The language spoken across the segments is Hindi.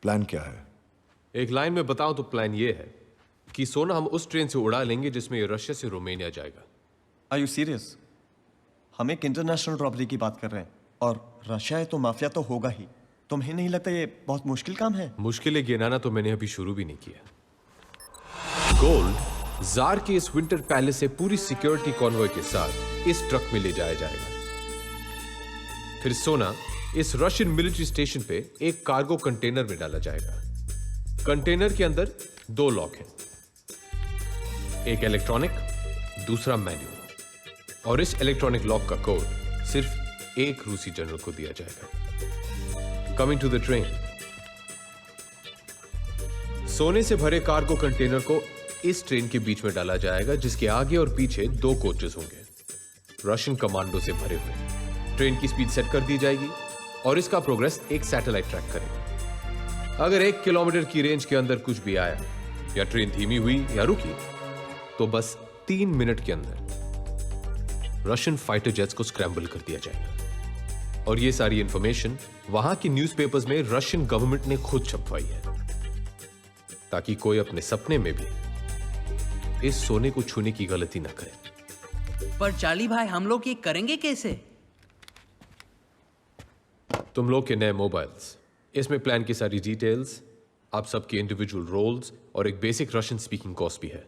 प्लान क्या है? एक लाइन में बताऊं तो प्लान ये है कि सोना हम उस ट्रेन से उड़ा लेंगे जिसमें ये रशिया से रोमानिया जाएगा। Are you serious? हम एक इंटरनेशनल रॉबरी की बात कर रहे हैं और रशिया है तो माफिया तो होगा ही। तुम्हें नहीं लगता ये बहुत मुश्किल काम है? मुश्किलें गिनाना तो मैंने अभी शुरू भी नहीं किया। गोल्ड जार के इस विंटर पैलेस से पूरी सिक्योरिटी कॉन्वॉय के साथ इस ट्रक में ले जाया जाएगा। फिर सोना इस रशियन मिलिट्री स्टेशन पे एक कार्गो कंटेनर में डाला जाएगा। कंटेनर के अंदर 2 लॉक हैं, एक इलेक्ट्रॉनिक, दूसरा मैनुअल। और इस इलेक्ट्रॉनिक लॉक का कोड सिर्फ एक रूसी जनरल को दिया जाएगा। Coming to the train. सोने से भरे कार्गो कंटेनर को इस ट्रेन के बीच में डाला जाएगा, जिसके आगे और पीछे 2 कोचेस होंगे, रशियन कमांडो से भरे हुए। ट्रेन की स्पीड सेट कर दी जाएगी और इसका प्रोग्रेस एक सैटेलाइट ट्रैक करेगा। अगर 1 किलोमीटर की रेंज के अंदर कुछ भी आया या ट्रेन धीमी हुई या रुकी तो बस 3 मिनट के अंदर रशियन फाइटर जेट्स को स्क्रैम्बल कर दिया जाएगा। और यह सारी इंफॉर्मेशन वहां की न्यूज़पेपर्स में रशियन गवर्नमेंट ने खुद छपवाई है, ताकि कोई अपने सपने में भी इस सोने को छूने की गलती ना करे। पर चार्ली भाई, हम लोग ये करेंगे कैसे? तुम लोग के नए मोबाइल्स, इसमें प्लान की सारी डिटेल्स, आप सबके इंडिविजुअल रोल्स और एक बेसिक रशियन स्पीकिंग कोर्स भी है।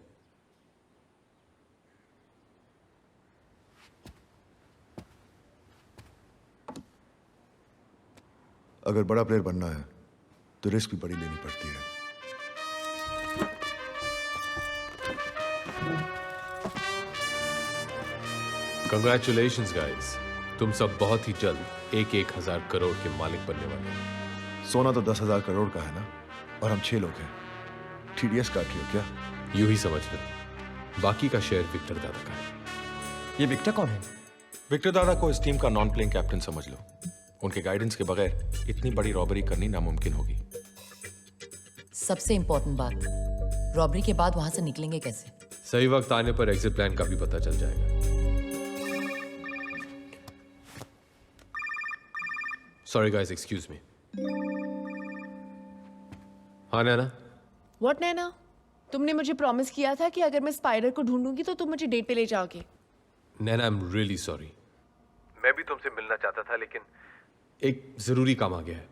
अगर बड़ा प्लेयर बनना है तो रिस्क भी बड़ी लेनी पड़ती है। कंग्रेचुलेशंस गाइस, तुम सब बहुत ही जल्द 1,000 करोड़ के मालिक बनने वाले हैं। सोना तो 10,000 करोड़ का है ना, और हम 6 लोग हैं। TDS काट लियो क्या? यूं ही समझ लो, बाकी का शेयर विक्टर दादा का है। ये विक्टर कौन है? विक्टर दादा को इस टीम का नॉन प्लेइंग कैप्टन समझ लो। उनके गाइडेंस के बगैर इतनी बड़ी रॉबरी करनी नामुमकिन होगी। सबसे इंपॉर्टेंट बात, रॉबरी के बाद वहां से निकलेंगे कैसे? सही वक्त आने पर एग्जिट प्लान का भी पता चल जाएगा। Sorry guys, excuse me. हाँ नैना? व्हाट नैना? तुमने मुझे प्रॉमिस किया था कि अगर मैं स्पाइडर को ढूंढूंगी तो तुम मुझे डेट पे ले जाओगे। नैना, आई एम रियली सॉरी। मैं भी तुमसे मिलना चाहता था, लेकिन एक जरूरी काम आ गया है,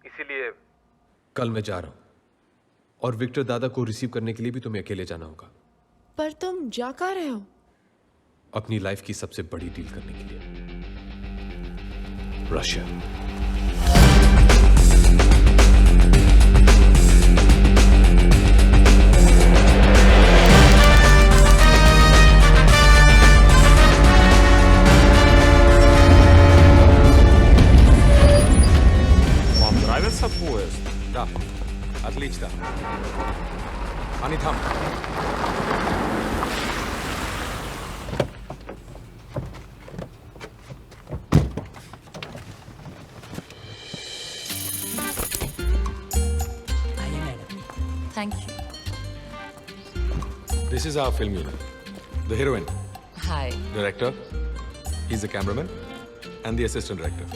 इसीलिए कल मैं जा रहा हूं। और विक्टर दादा को रिसीव करने के लिए भी तुम्हें अकेले जाना होगा। पर तुम जा कहाँ रहे हो? अपनी लाइफ की सबसे बड़ी डील करने के लिए, रशिया। Nравится поезд? Да. Отлично. Они там. आइए madam. Thank you. This is our film unit. The heroine, hi. director, he's the cameraman, and the assistant director.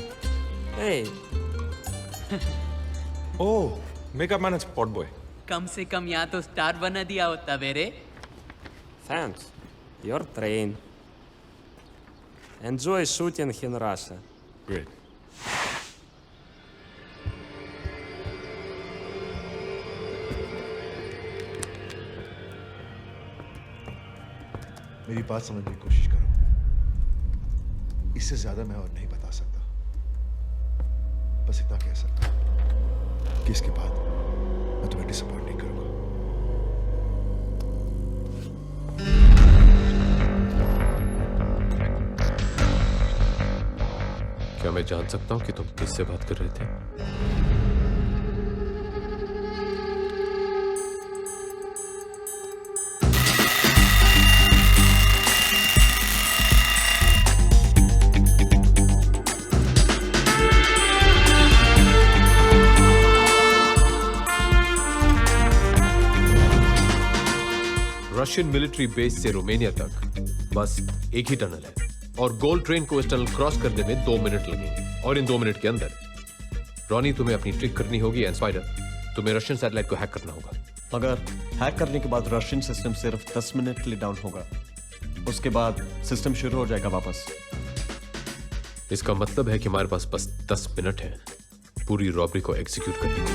Hey, Oh, makeup man and spot boy. कम से कम यहाँ तो स्टार बना दिया होता मेरे। Thanks. Your train. Enjoy shooting in Russia. Great. मेरी बात समझने की कोशिश करो। इससे ज्यादा मैं और नहीं बता सकता। बस इतना कह सकता हूं कि इसके बाद मैं तुम्हें डिसअपॉइंट नहीं करूंगा। क्या मैं जान सकता हूं कि तुम किससे बात कर रहे थे? रशियन मिलिट्री बेस से रोमानिया तक बस एक ही टनल है और गोल्ड ट्रेन को इस टनल क्रॉस करने में 2 मिनट लगेंगे। और इन 2 मिनट के अंदर रॉनी तुम्हें अपनी ट्रिक करनी होगी एंड स्पाइडर तुम्हें रशियन सैटेलाइट को हैक करना होगा। मगर हैक करने के बाद रशियन सिस्टम सिर्फ 10 मिनट के लिए डाउन होगा, उसके बाद सिस्टम शुरू हो जाएगा वापस। इसका मतलब है कि हमारे पास बस 10 मिनट है पूरी रॉबरी को एग्जीक्यूट करने के लिए।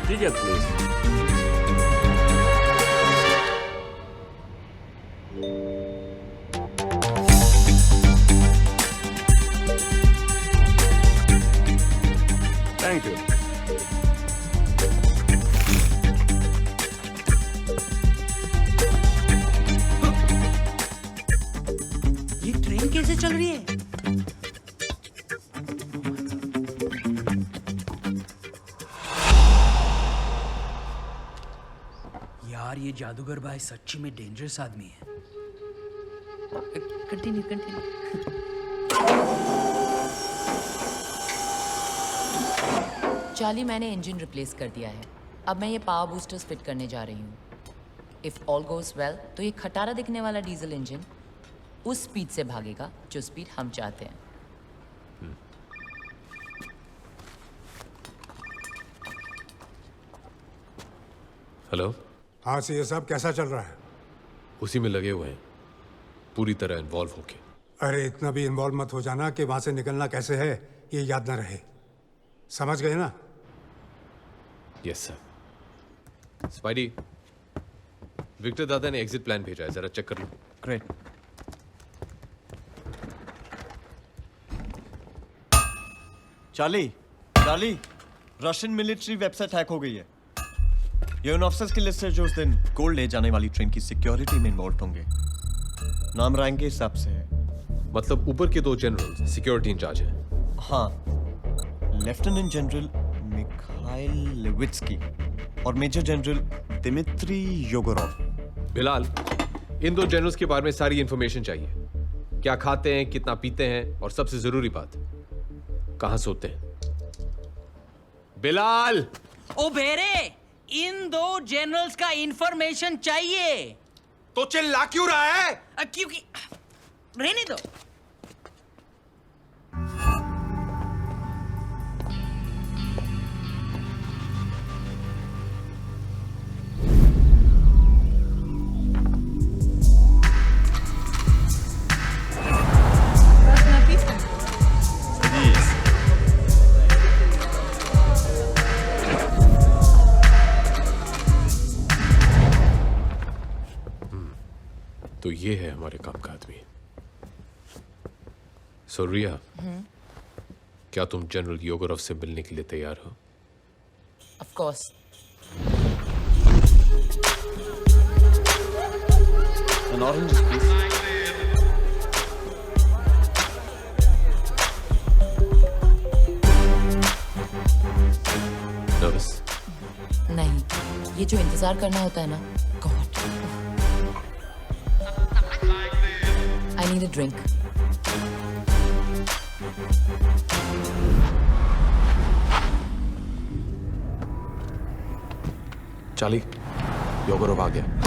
Ticket, please. Thank you. ये ट्रेन कैसे चल रही है? यार ये जादूगर भाई सच्ची में डेंजरस आदमी है। Continue continue. चार्ली, मैंने इंजन रिप्लेस कर दिया है। अब मैं ये पावर बूस्टर्स फिट करने जा रही हूँ। इफ ऑल गोज वेल तो ये खटारा दिखने वाला डीजल इंजन उस स्पीड से भागेगा जो स्पीड हम चाहते हैं। हेलो, हाँ सी, ये सब कैसा चल रहा है? उसी में लगे हुए हैं, पूरी तरह इन्वॉल्व होके। अरे इतना भी इन्वॉल्व मत हो जाना कि वहां से निकलना कैसे है ये याद ना रहे। समझ गए ना? Yes sir. स्पाइडी, विक्टर दादा ने एग्जिट प्लान भेजा है, जरा चेक कर लो। Great. Charlie, Russian military website hack हो गई है। ये उन ऑफिसर्स की लिस्ट है जो उस दिन गोल्ड ले जाने वाली ट्रेन की सिक्योरिटी में इन्वॉल्व होंगे। नाम रैंक के हिसाब से है। मतलब ऊपर के 2 जनरल सिक्योरिटी इंचार्ज हैं। हाँ, लेफ्टिनेंट जनरल मिखाइल लेविट्स्की और मेजर जनरल दिमित्री योगोरोव। बिलाल, इन 2 जनरल्स के बारे में सारी इंफॉर्मेशन चाहिए। क्या खाते हैं, कितना पीते हैं, और सबसे जरूरी बात, कहां सोते हैं। बिलाल! ओ बेरे, इन 2 जनरल्स का इंफॉर्मेशन चाहिए। तो चिल्ला क्यों रहा है? क्योंकि रहने दो। तो ये है हमारे काम का आदमी। सो रिया, क्या तुम जनरल योगोरोव से मिलने के लिए तैयार हो? Of course. An orange, please. Nervous? नहीं, ये जो इंतजार करना होता है ना, God. I need a drink. Charlie, Yogorov आ गया।